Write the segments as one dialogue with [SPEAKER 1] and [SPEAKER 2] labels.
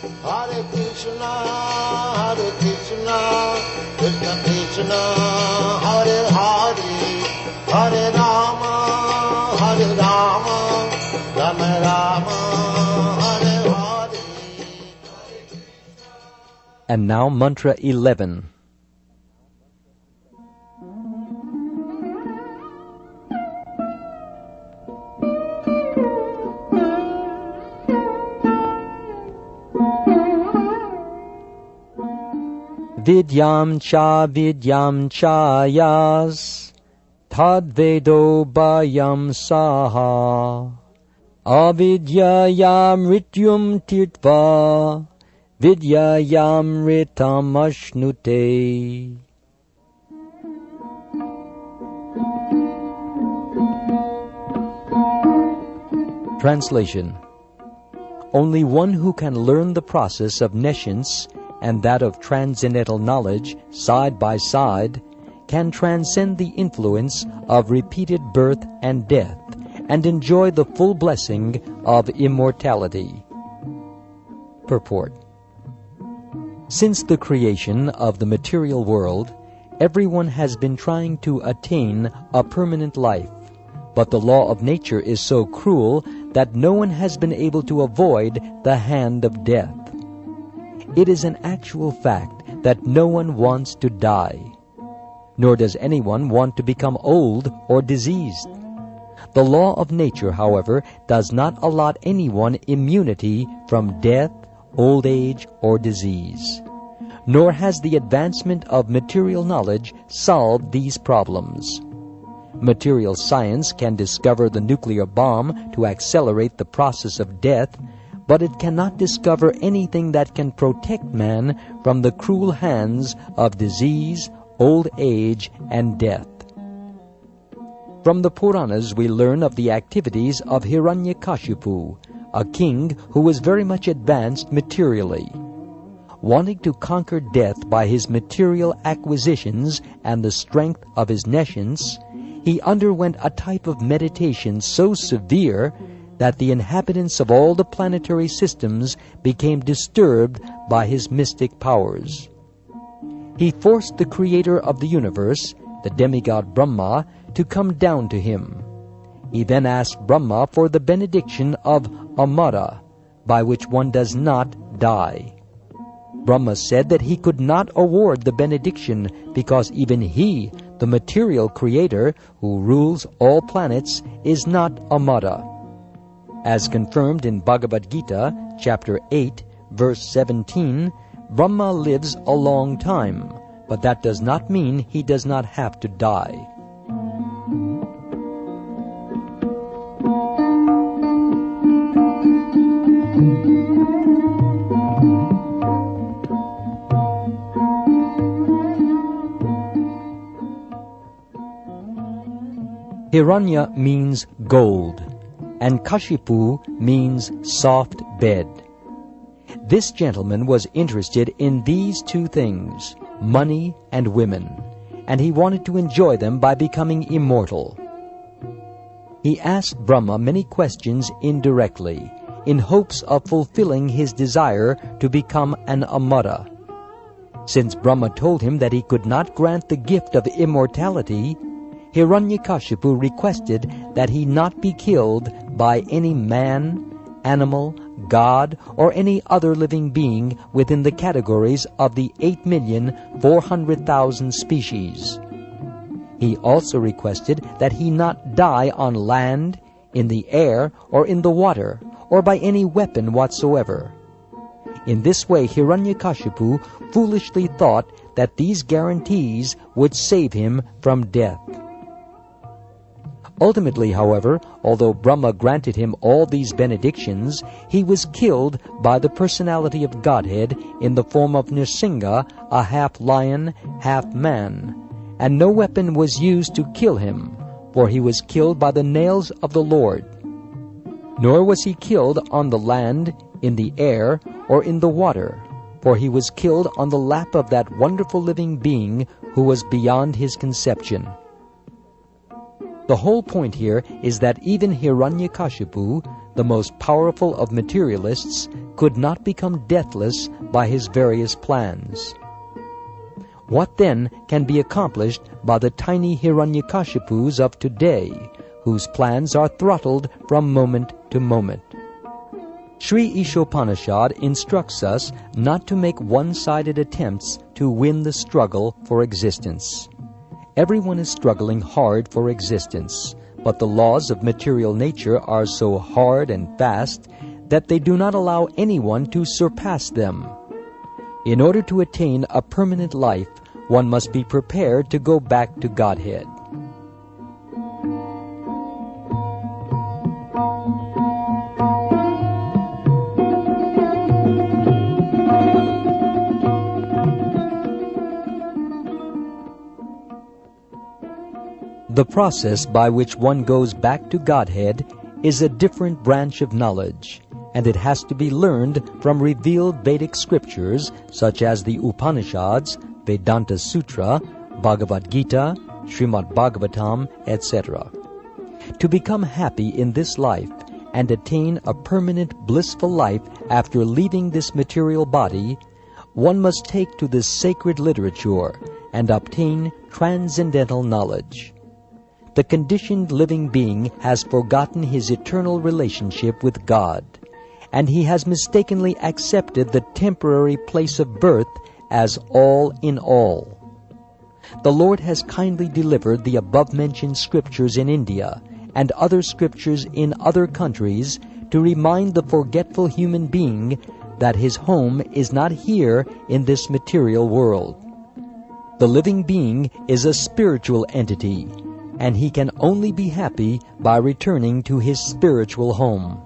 [SPEAKER 1] Hare Krishna, Krishna Krishna, Hare Hare, Hare Rama, Rama Rama, Hare Hare.
[SPEAKER 2] And now Mantra 11. Vidyam cha yas, tadvedo bhayam saha, avidyayam rityum tirtva, vidyayam ritam ashnute. Translation. Only one who can learn the process of nescience and that of transcendental knowledge side by side can transcend the influence of repeated birth and death and enjoy the full blessing of immortality. Purport. Since the creation of the material world, everyone has been trying to attain a permanent life, but the law of nature is so cruel that no one has been able to avoid the hand of death. It is an actual fact that no one wants to die, nor does anyone want to become old or diseased. The law of nature, however, does not allot anyone immunity from death, old age, or disease. Nor has the advancement of material knowledge solved these problems. Material science can discover the nuclear bomb to accelerate the process of death, but it cannot discover anything that can protect man from the cruel hands of disease, old age, and death. From the Puranas we learn of the activities of Hiranyakashipu, a king who was very much advanced materially. Wanting to conquer death by his material acquisitions and the strength of his nescience, he underwent a type of meditation so severe that the inhabitants of all the planetary systems became disturbed by his mystic powers. He forced the creator of the universe, the demigod Brahma, to come down to him. He then asked Brahma for the benediction of Amara, by which one does not die. Brahma said that he could not award the benediction because even he, the material creator who rules all planets, is not Amara. As confirmed in Bhagavad Gita, chapter 8, verse 17, Brahma lives a long time, but that does not mean he does not have to die. Hiranya means gold, and Kashipu means soft bed. This gentleman was interested in these two things, money and women, and he wanted to enjoy them by becoming immortal. He asked Brahma many questions indirectly, in hopes of fulfilling his desire to become an Amara. Since Brahma told him that he could not grant the gift of immortality, Hiranyakashipu requested that he not be killed by any man, animal, god, or any other living being within the categories of the 8,400,000 species. He also requested that he not die on land, in the air, or in the water, or by any weapon whatsoever. In this way Hiranyakashipu foolishly thought that these guarantees would save him from death. Ultimately, however, although Brahma granted him all these benedictions, he was killed by the personality of Godhead in the form of Nrsimha, a half-lion, half-man, and no weapon was used to kill him, for he was killed by the nails of the Lord. Nor was he killed on the land, in the air, or in the water, for he was killed on the lap of that wonderful living being who was beyond his conception. The whole point here is that even Hiranyakashipu, the most powerful of materialists, could not become deathless by his various plans. What then can be accomplished by the tiny Hiranyakashipus of today, whose plans are throttled from moment to moment? Sri Ishopanishad instructs us not to make one-sided attempts to win the struggle for existence. Everyone is struggling hard for existence, but the laws of material nature are so hard and fast that they do not allow anyone to surpass them. In order to attain a permanent life, one must be prepared to go back to Godhead. The process by which one goes back to Godhead is a different branch of knowledge, and it has to be learned from revealed Vedic scriptures such as the Upanishads, Vedanta Sutra, Bhagavad Gita, Srimad Bhagavatam, etc. To become happy in this life and attain a permanent blissful life after leaving this material body, one must take to this sacred literature and obtain transcendental knowledge. The conditioned living being has forgotten his eternal relationship with God, and he has mistakenly accepted the temporary place of birth as all in all. The Lord has kindly delivered the above-mentioned scriptures in India and other scriptures in other countries to remind the forgetful human being that his home is not here in this material world. The living being is a spiritual entity, and he can only be happy by returning to his spiritual home.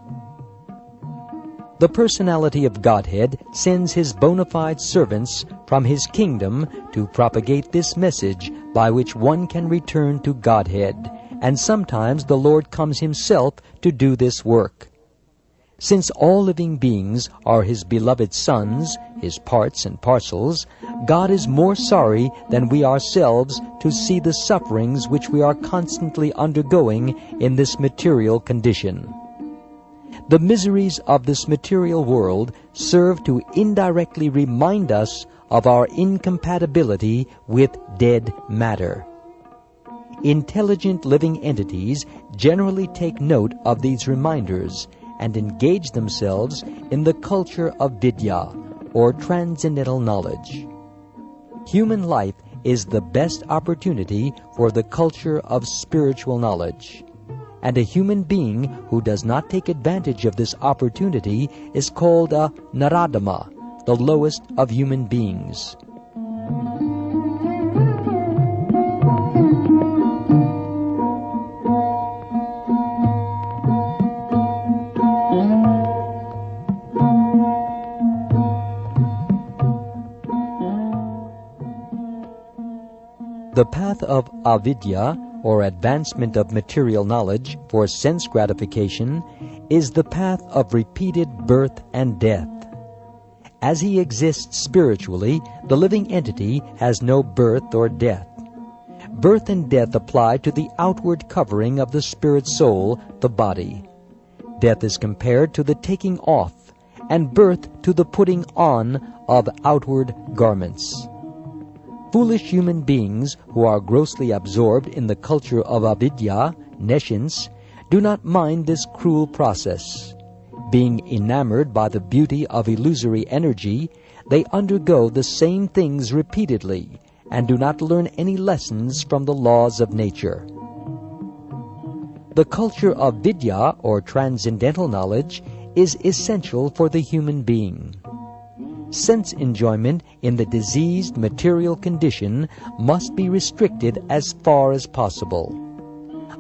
[SPEAKER 2] The personality of Godhead sends his bona fide servants from his kingdom to propagate this message by which one can return to Godhead, and sometimes the Lord comes himself to do this work. Since all living beings are his beloved sons, his parts and parcels, God is more sorry than we ourselves to see the sufferings which we are constantly undergoing in this material condition. The miseries of this material world serve to indirectly remind us of our incompatibility with dead matter. Intelligent living entities generally take note of these reminders and engage themselves in the culture of vidya, or transcendental knowledge. Human life is the best opportunity for the culture of spiritual knowledge, and a human being who does not take advantage of this opportunity is called a Naradama, the lowest of human beings. The path of avidya, or advancement of material knowledge for sense gratification, is the path of repeated birth and death. As he exists spiritually, the living entity has no birth or death. Birth and death apply to the outward covering of the spirit soul, the body. Death is compared to the taking off, and birth to the putting on of outward garments. Foolish human beings who are grossly absorbed in the culture of avidya, nescience, do not mind this cruel process. Being enamored by the beauty of illusory energy, they undergo the same things repeatedly and do not learn any lessons from the laws of nature. The culture of vidya, or transcendental knowledge, is essential for the human being. Sense enjoyment in the diseased material condition must be restricted as far as possible.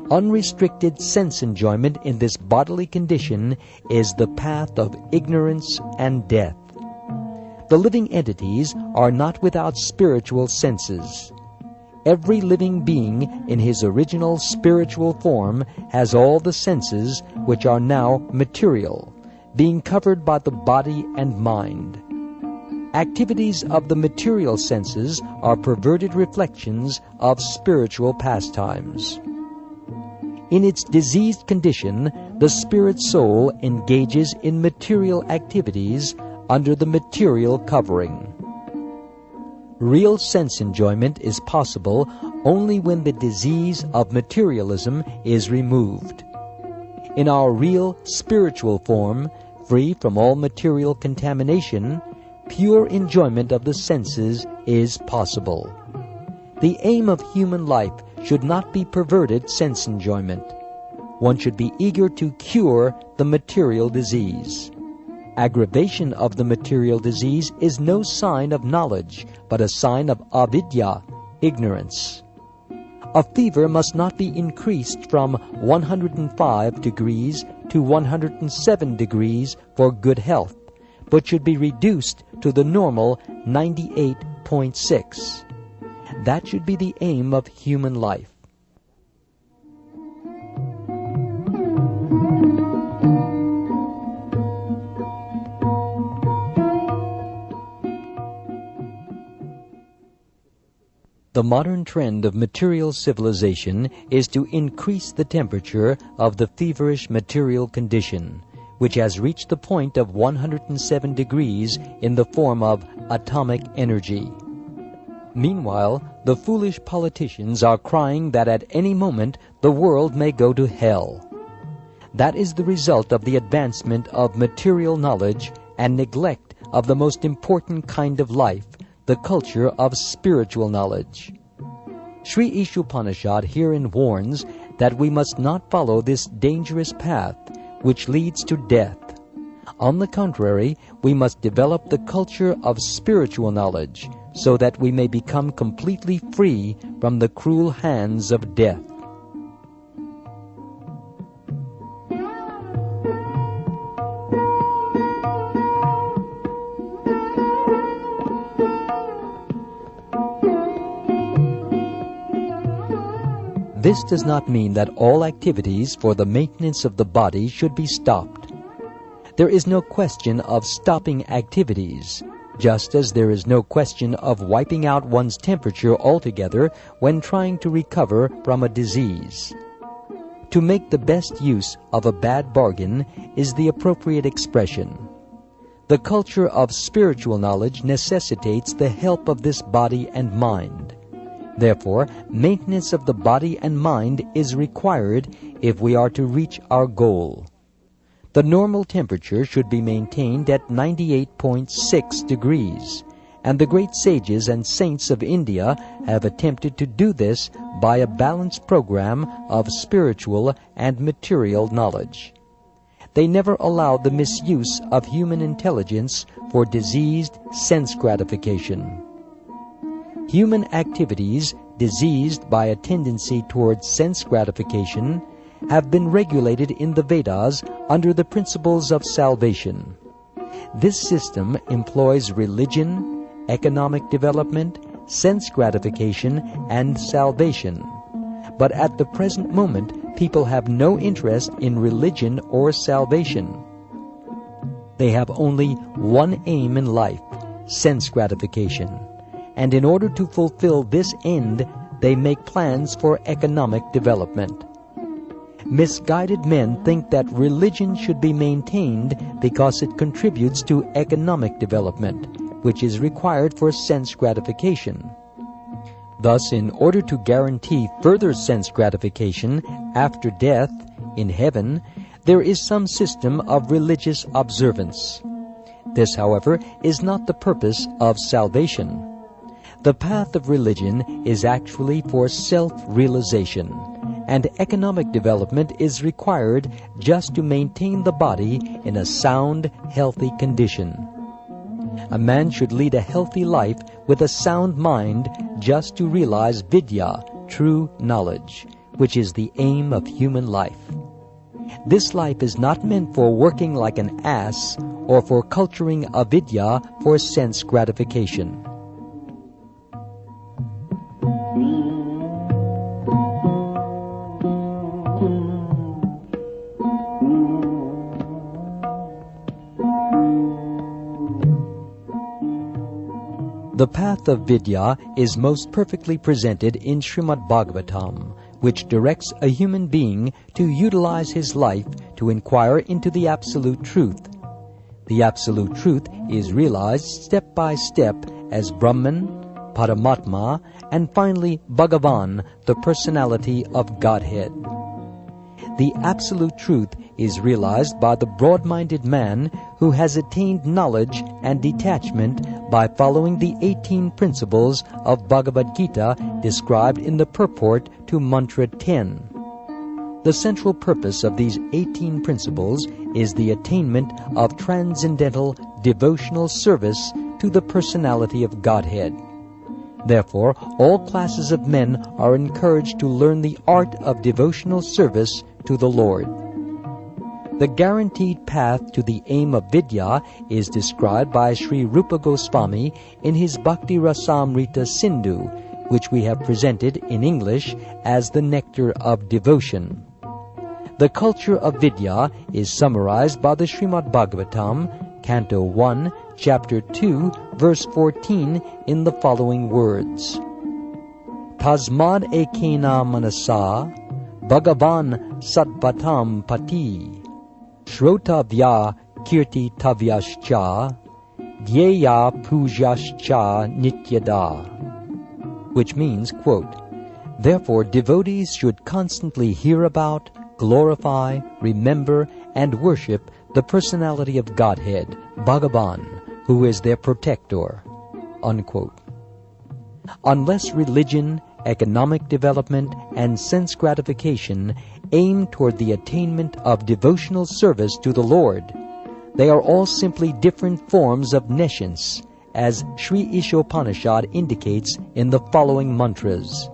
[SPEAKER 2] Unrestricted sense enjoyment in this bodily condition is the path of ignorance and death. The living entities are not without spiritual senses. Every living being in his original spiritual form has all the senses which are now material, being covered by the body and mind. Activities of the material senses are perverted reflections of spiritual pastimes. In its diseased condition, the spirit soul engages in material activities under the material covering. Real sense enjoyment is possible only when the disease of materialism is removed. In our real spiritual form, free from all material contamination, pure enjoyment of the senses is possible. The aim of human life should not be perverted sense enjoyment. One should be eager to cure the material disease. Aggravation of the material disease is no sign of knowledge, but a sign of avidya, ignorance. A fever must not be increased from 105 degrees to 107 degrees for good health, but should be reduced to the normal 98.6. That should be the aim of human life. The modern trend of material civilization is to increase the temperature of the feverish material condition, which has reached the point of 107 degrees in the form of atomic energy. Meanwhile, the foolish politicians are crying that at any moment the world may go to hell. That is the result of the advancement of material knowledge and neglect of the most important kind of life, the culture of spiritual knowledge. Sri Ishopanishad herein warns that we must not follow this dangerous path which leads to death. On the contrary, we must develop the culture of spiritual knowledge so that we may become completely free from the cruel hands of death. This does not mean that all activities for the maintenance of the body should be stopped. There is no question of stopping activities, just as there is no question of wiping out one's temperature altogether when trying to recover from a disease. To make the best use of a bad bargain is the appropriate expression. The culture of spiritual knowledge necessitates the help of this body and mind. Therefore, maintenance of the body and mind is required if we are to reach our goal. The normal temperature should be maintained at 98.6 degrees, and the great sages and saints of India have attempted to do this by a balanced program of spiritual and material knowledge. They never allowed the misuse of human intelligence for diseased sense gratification. Human activities diseased by a tendency towards sense gratification have been regulated in the Vedas under the principles of salvation. This system employs religion, economic development, sense gratification, and salvation. But at the present moment, people have no interest in religion or salvation. They have only one aim in life, sense gratification. And in order to fulfill this end, they make plans for economic development. Misguided men think that religion should be maintained because it contributes to economic development, which is required for sense gratification. Thus, in order to guarantee further sense gratification after death, in heaven, there is some system of religious observance. This, however, is not the purpose of salvation. The path of religion is actually for self-realization, and economic development is required just to maintain the body in a sound, healthy condition. A man should lead a healthy life with a sound mind just to realize vidya, true knowledge, which is the aim of human life. This life is not meant for working like an ass or for culturing avidya for sense gratification. The path of Vidya is most perfectly presented in Srimad Bhagavatam, which directs a human being to utilize his life to inquire into the Absolute Truth. The Absolute Truth is realized step by step as Brahman, Paramatma, and finally Bhagavan, the personality of Godhead. The Absolute Truth is realized by the broad-minded man who has attained knowledge and detachment by following the 18 principles of Bhagavad Gita described in the purport to Mantra 10. The central purpose of these 18 principles is the attainment of transcendental devotional service to the personality of Godhead. Therefore, all classes of men are encouraged to learn the art of devotional service to the Lord. The guaranteed path to the aim of Vidya is described by Sri Rupa Goswami in his Bhakti Rasamrita Sindhu, which we have presented in English as the nectar of devotion. The culture of Vidya is summarized by the Srimad Bhagavatam, Canto 1, Chapter 2, verse 14 in the following words. Tasmad ekena manasa Bhagavan Satvatam Pati Shrotavya Kirti Tavyascha Dhyeya Pujaschcha Nityada, which means, quote, therefore devotees should constantly hear about, glorify, remember, and worship the personality of Godhead, Bhagavan, who is their protector, unquote. Unless religion, economic development, and sense gratification aim toward the attainment of devotional service to the Lord, they are all simply different forms of nescience, as Sri Ishopanishad indicates in the following mantras.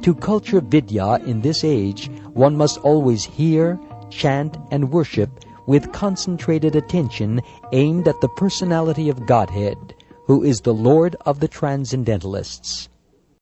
[SPEAKER 2] To culture Vidya in this age, one must always hear, chant, and worship with concentrated attention aimed at the personality of Godhead, who is the Lord of the Transcendentalists.